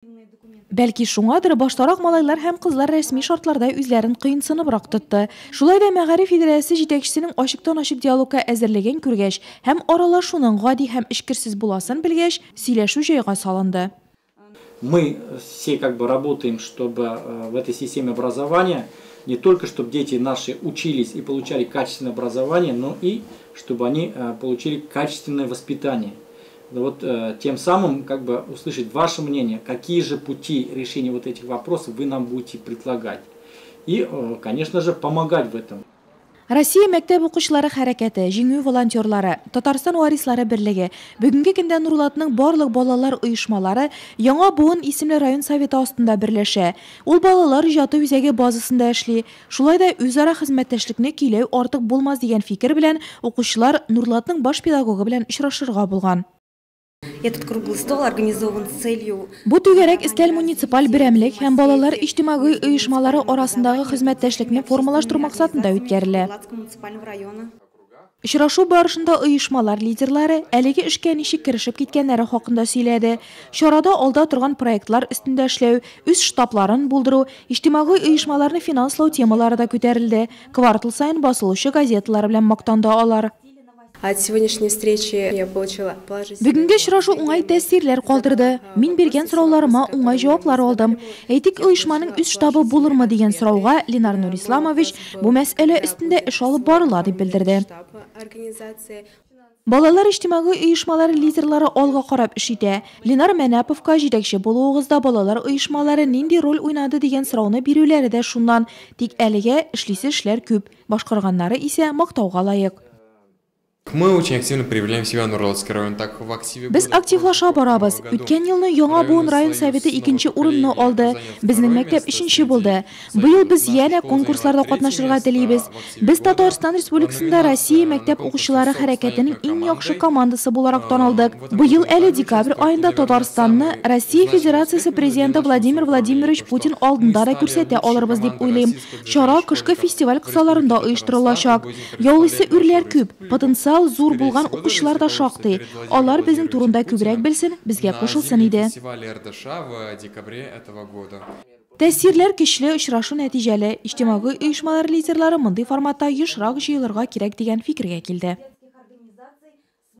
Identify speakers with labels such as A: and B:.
A: Бәлки шуңадыр баштарак малайлар һәм кызлар рәсми шартларда үзләрен кыенсыныбрак тотты. Шулай да Мәгариф идарәсе җитәкчесенең ачыктан-ачык диалогка әзерлеген күргәч һәм аралашуның гади һәм эчкерсез буласын белгәч, сөйләшү җайга салынды.
B: Мы все работаем, чтобы в этой системе образования не только чтобы дети наши учились и получали качественное образование, но и чтобы они получили качественное воспитание. Вот тем самым услышать ваше мнение, какие же пути решения вот этих вопросов вы нам будете предлагать. И, конечно же, помогать в этом.
A: Россия мәктәп укучылары хәрәкәте, җиңү волонтерлары, Татарстан варислары берлеге, бүгенге көндә Нурлатның барлык балалар оешмалары Яңа Буын исемле район советы астында берләшә. Ул балалар иҗаты үзәге базасында эшли. Шулай да үзара хезмәттәшлекне көйләү артык булмас дигән фикер белән укучылар Нурлатның баш педагогы белән очрашырга булган.
C: Этот круглый стол организован с целью.
A: Бу түгәрәк өстәл муниципаль берәмлек һәм балалар иҗтимагый оешмалары арасындагы хезмәттәшлекне формалаштыру максатында үткәрелә. Очрашу барышында оешмалар лидерлары әлеге эшкә ничек керешеп киткәннәре хакында сөйләде. Чарада алда торган проектлар өстендә эшләү, үз штабларын булдыру, иҗтимагый оешмаларны финанслау темалары да күтәрелде. Квартал сайын басылучы газеталар белән мактанды алар.
C: От сегодняшней встречи я получила положительные.
A: Бүгенге очрашу уңай тәэсирләр калдырды. Мин биргән сорауларыма уңай җаваплар алдым. Әйтик, оешманың үз штабы булырмы дигән сорауга Ленар Нурисламович бу мәсьәлә өстендә эш алып барыла дип белдерде. Балалар иҗтимагый оешмалары лидерлары алга карап эш итә. Ленар Мәнәповка җитәкче булуыгызда балалар оешмалары нинди роль уйнады дигән сорауны бирүләре дә шуннан. Тик әлегә эшлисе эшләр күп, башкарганнары исә мактауга лаек.
D: Мы очень активно проявляем себя на Нурлатский район.
A: Без активлаша барабыз. Үткән елны Яңа Буын район советы 2нче урынны алды. Безнең мәктәп 3нче булды. Быел без янә конкурсларда катнашырга телибез. Без Татарстан Республикасында Россия мәктәп укучылары хәрәкәтенең иң яхшы командасы буларак танылдык. Быел әле декабрь аенда Татарстанны Россия Федерациясе президенты Владимир Владимирович Путин алдында да күрсәтә алырбыз дип уйлыйм. Чара кышкы фестиваль кысаларында оештырылачак. Яулысы үрләр күп, потенциал зур булган укучылар да шактый. Алар безнең турында күбрәк белсен, безгә кушылсын иде. Тәэсирләр көчле, очрашу нәтиҗәле. Иҗтимагый оешмалар лидерлары мондый форматта ешрак җыелырга кирәк дигән фикергә килде.